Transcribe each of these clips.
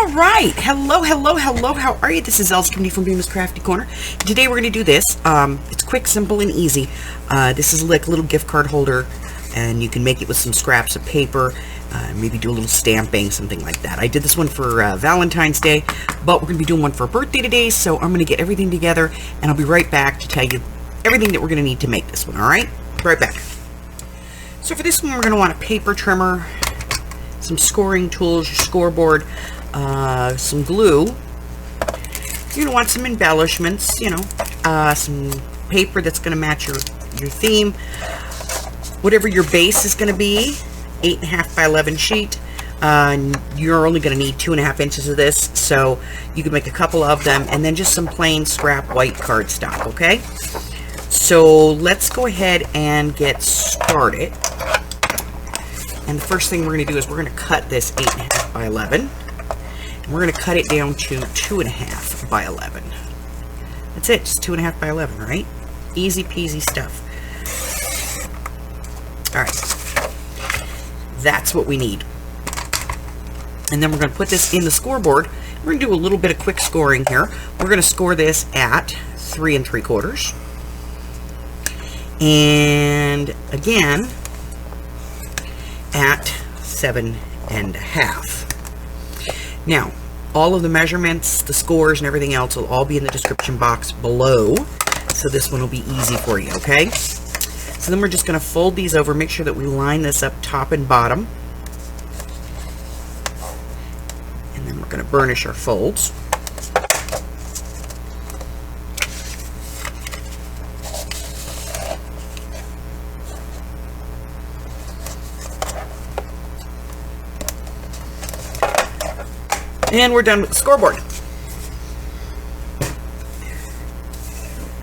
All right, hello, how are you? This is Els Kimney from Bemis Crafty Corner. Today we're going to do this. It's quick, simple, and easy. This is like a little gift card holder, and you can make it with some scraps of paper, maybe do a little stamping, something like that. I did this one for Valentine's Day, but we're going to be doing one for a birthday today, so I'm going to get everything together, and I'll be right back to tell you everything that we're going to need to make this one, all right? Right back. So for this one, we're going to want a paper trimmer, some scoring tools, your scoreboard, some glue. You're going to want some embellishments, you know, some paper that's going to match your theme. Whatever your base is going to be, 8.5 by 11 sheet. You're only going to need 2.5 inches of this, so you can make a couple of them, and then just some plain scrap white cardstock, okay? So let's go ahead and get started. And the first thing we're going to do is we're going to cut this 8.5 by 11. And we're going to cut it down to 2.5 by 11. That's it, just 2.5 by 11, right? Easy peasy stuff. Alright. That's what we need. And then we're going to put this in the scoreboard. We're going to do a little bit of quick scoring here. We're going to score this at 3 3/4. And again, at 7.5. Now, all of the measurements, the scores, and everything else will all be in the description box below, so this one will be easy for you, okay? So then we're just going to fold these over, make sure that we line this up top and bottom, and then we're going to burnish our folds. And we're done with the scoreboard.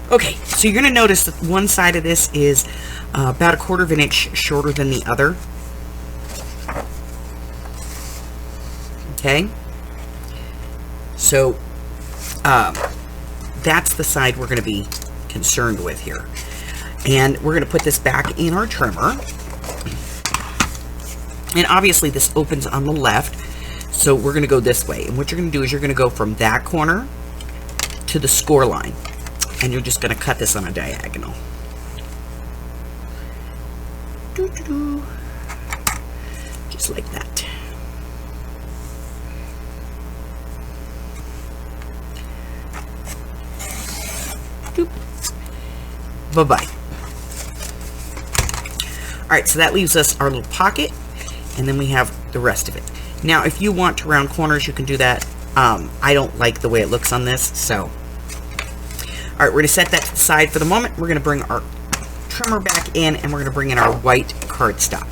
Okay, so you're going to notice that one side of this is about 1/4 inch shorter than the other. Okay, so that's the side we're going to be concerned with here. And we're going to put this back in our trimmer. And obviously this opens on the left. So we're going to go this way, and what you're going to do is you're going to go from that corner to the score line, and you're just going to cut this on a diagonal. Just like that. Bye-bye. Alright, so that leaves us our little pocket, and then we have the rest of it. Now, if you want to round corners, you can do that. I don't like the way it looks on this, so. Alright, we're going to set that to the side for the moment. We're going to bring our trimmer back in, and we're going to bring in our white cardstock.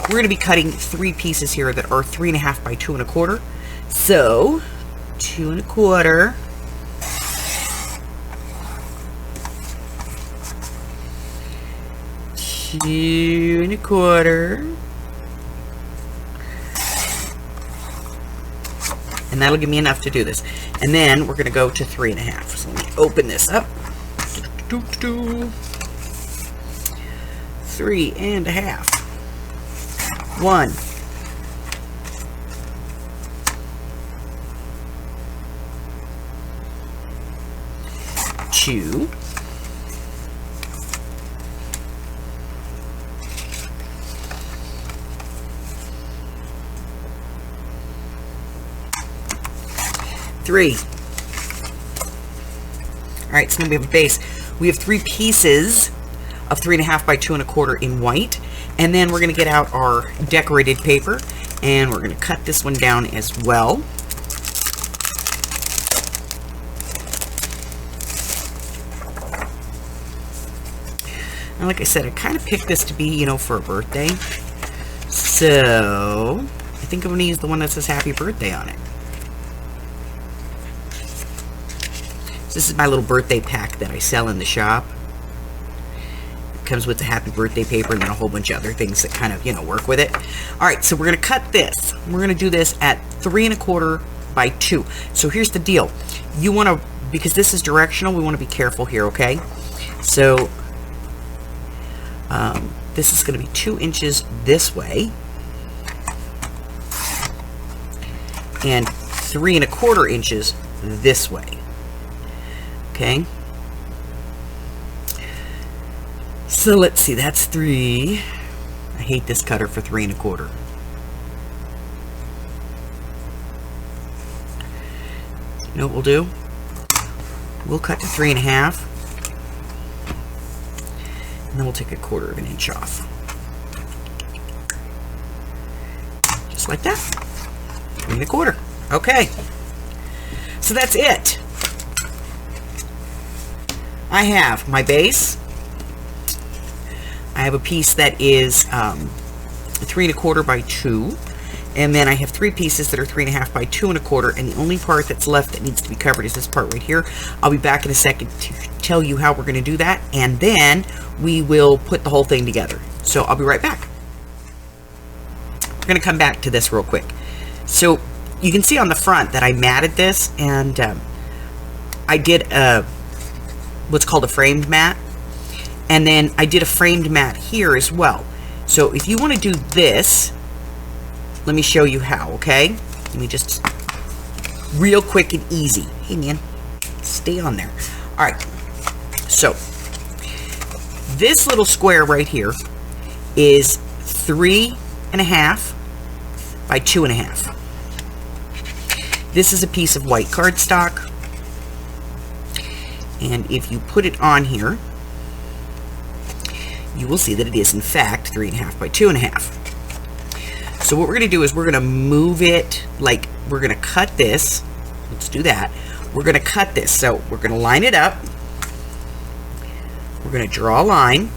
We're going to be cutting 3 pieces here that are 3.5 by 2 1/4. So, 2 1/4. Two 1/4. And that'll give me enough to do this. And then we're going to go to 3.5. So let me open this up. 3.5. 1. 2. 3. Alright, so now we have a base. We have 3 pieces of 3.5 by 2 1/4 in white. And then we're going to get out our decorated paper, and we're going to cut this one down as well. And like I said, I kind of picked this to be, you know, for a birthday. So, I think I'm going to use the one that says happy birthday on it. This is my little birthday pack that I sell in the shop. It comes with the happy birthday paper and then a whole bunch of other things that kind of, you know, work with it. Alright, so we're going to cut this. We're going to do this at 3 1/4 by 2. So here's the deal. You want to, because this is directional, we want to be careful here, okay? So, this is going to be 2 inches this way. And 3¼ inches this way. Okay. So let's see, that's 3. I hate this cutter for 3¼ You know what we'll do? We'll cut to 3½, and then we'll take 1/4 inch off. Just like that. 3¼ Okay. So that's it. I have my base. I have a piece that is 3¼ by 2. And then I have 3 pieces that are 3½ by 2¼ and the only part that's left that needs to be covered is this part right here. I'll be back in a second to tell you how we're going to do that, and then we will put the whole thing together. So I'll be right back. We're going to come back to this real quick. So you can see on the front that I matted this, and I did what's called a framed mat, and then I did a framed mat here as well. So if you want to do this, let me show you how, okay? Let me just, real quick and easy. Hey, man, stay on there. All right, so this little square right here is 3½ by 2½. This is a piece of white cardstock, and if you put it on here, you will see that it is in fact 3½ by 2½. So what we're going to do is we're going to move it, like we're going to cut this. Let's do that. We're going to cut this. So we're going to line it up. We're going to draw a line.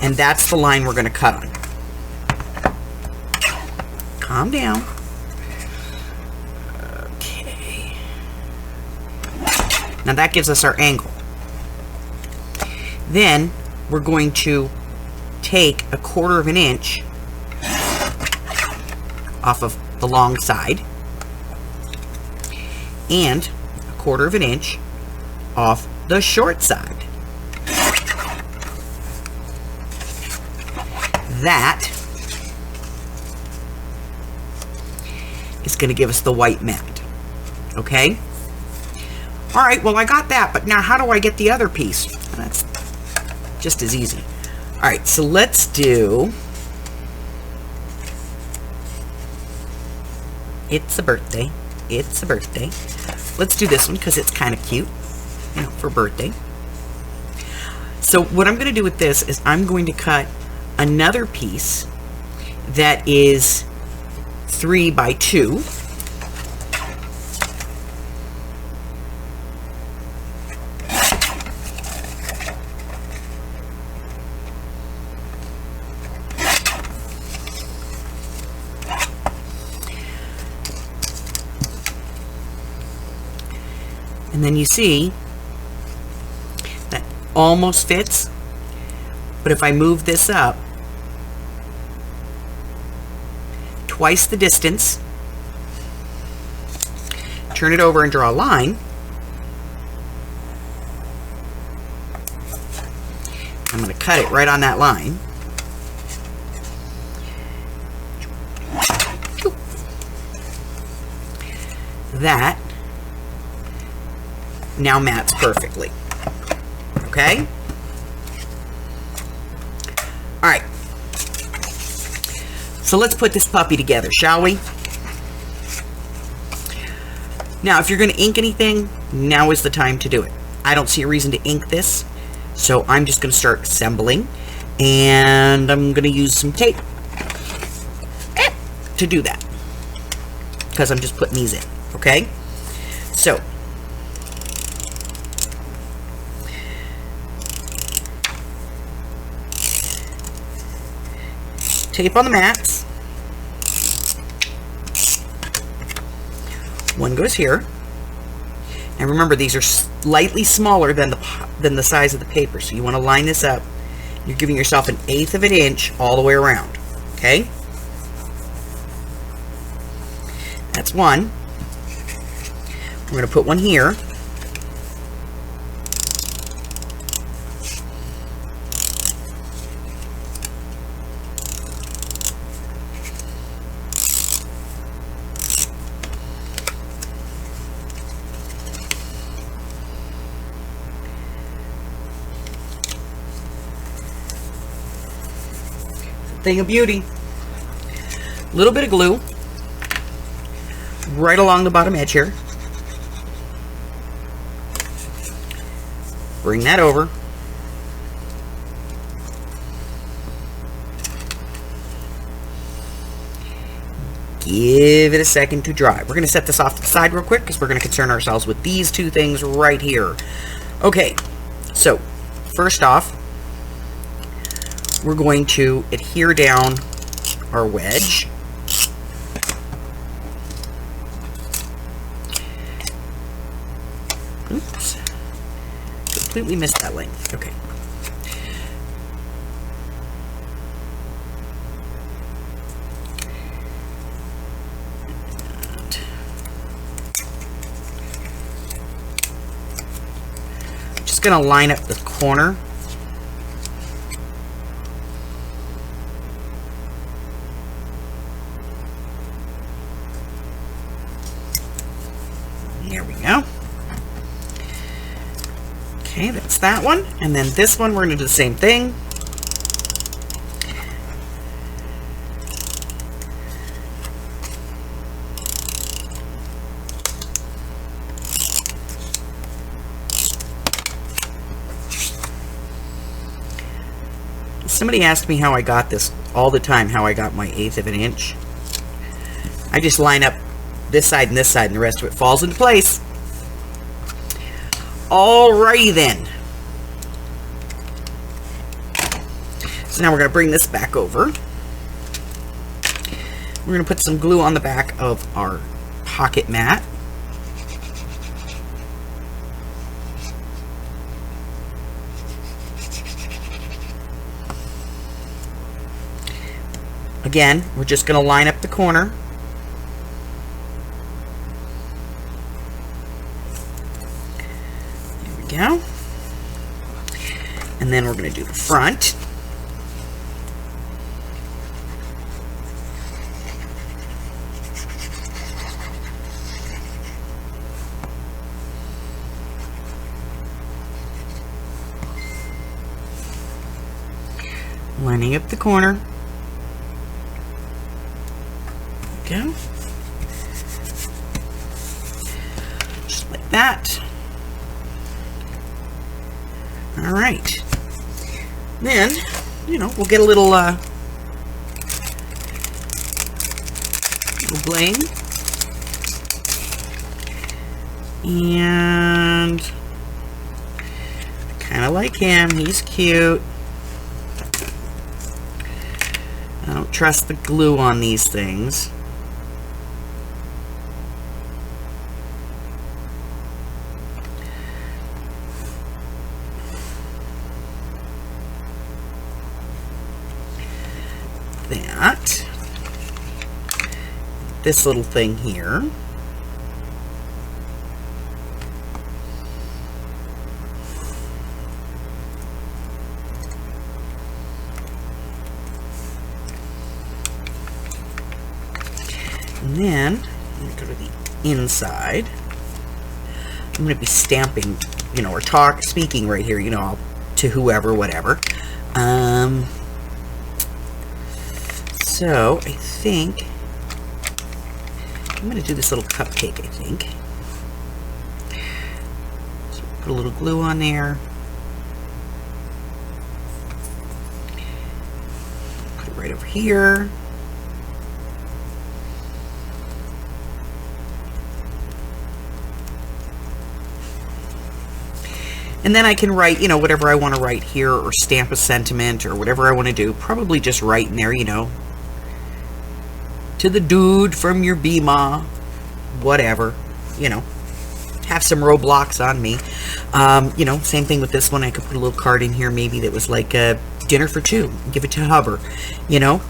And that's the line we're going to cut on. Calm down. Okay. Now that gives us our angle. Then we're going to take 1/4 inch off of the long side and 1/4 inch off the short side. That is going to give us the white mat. Okay? All right, well, I got that, but now how do I get the other piece? That's just as easy. All right, so let's do, it's a birthday. It's a birthday. Let's do this one because it's kind of cute, you know, for birthday. So what I'm going to do with this is I'm going to cut another piece that is 3 by 2. And then you see that almost fits, but if I move this up twice the distance, turn it over and draw a line, I'm going to cut it right on that line. That now mats perfectly. Okay? All right. So let's put this puppy together, shall we? Now, if you're going to ink anything, now is the time to do it. I don't see a reason to ink this, so I'm just going to start assembling, and I'm going to use some tape to do that, because I'm just putting these in, okay? So, tape on the mats. One goes here. And remember, these are slightly smaller than the size of the paper, so you want to line this up. You're giving yourself 1/8 of an inch all the way around. Okay? That's one. We're going to put one here. thing of beauty. A little bit of glue right along the bottom edge here. Bring that over. Give it a second to dry. We're going to set this off to the side real quick because we're going to concern ourselves with these two things right here. Okay, so first off, we're going to adhere down our wedge. Oops. Completely missed that length. Okay. Just going to line up the corner. There we go. Okay, that's that one. And then this one, we're going to do the same thing. Somebody asked me how I got this all the time, how I got my 1/8 of an inch. I just line up this side and this side, and the rest of it falls into place. Alrighty then. So now we're going to bring this back over. We're going to put some glue on the back of our pocket mat. Again, we're just going to line up the corner. There we go. And then we're going to do the front. Lining up the corner. Go. Just like that. All right. Then, you know, we'll get a little bling. And kind of like him. He's cute. I don't trust the glue on these things. That, this little thing here, and then I'm going to go to the inside. I'm going to be stamping, you know, or speaking right here, you know, to whoever, whatever. So I think I'm going to do this little cupcake, I think. So put a little glue on there. Put it right over here. And then I can write, you know, whatever I want to write here, or stamp a sentiment, or whatever I want to do. Probably just write in there, you know, to the dude from your Bima, whatever, you know, have some Roblox on me. You know, same thing with this one. I could put a little card in here, maybe that was like a dinner for two, give it to Hubber, you know.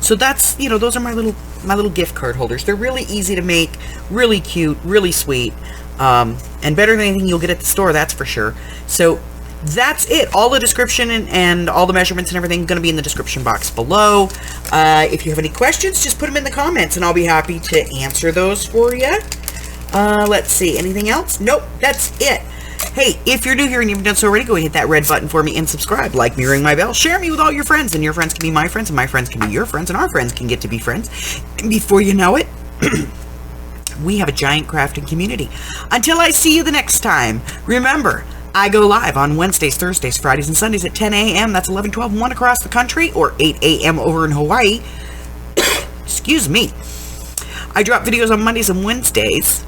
So that's, you know, those are my little gift card holders. They're really easy to make, really cute, really sweet, and better than anything you'll get at the store, that's for sure. So that's it. All the description and all the measurements and everything going to be in the description box below. If you have any questions, just put them in the comments and I'll be happy to answer those for you. Let's see, anything else? Nope, that's it. Hey, if you're new here and you haven't done so already, go and hit that red button for me and subscribe. Like me, ring my bell, share me with all your friends, and your friends can be my friends, and my friends can be your friends, and our friends can get to be friends. And before you know it, we have a giant crafting community. Until I see you the next time, remember, I go live on Wednesdays, Thursdays, Fridays, and Sundays at 10 a.m. That's 11, 12, and 1 across the country, or 8 a.m. over in Hawaii. Excuse me. I drop videos on Mondays and Wednesdays.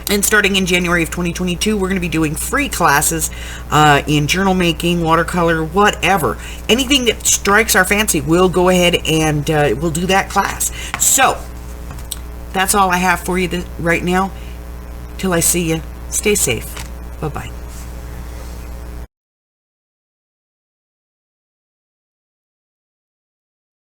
And starting in January of 2022, we're going to be doing free classes in journal making, watercolor, whatever. Anything that strikes our fancy, we'll go ahead and we'll do that class. So, that's all I have for you right now. Till I see you, stay safe. Bye-bye.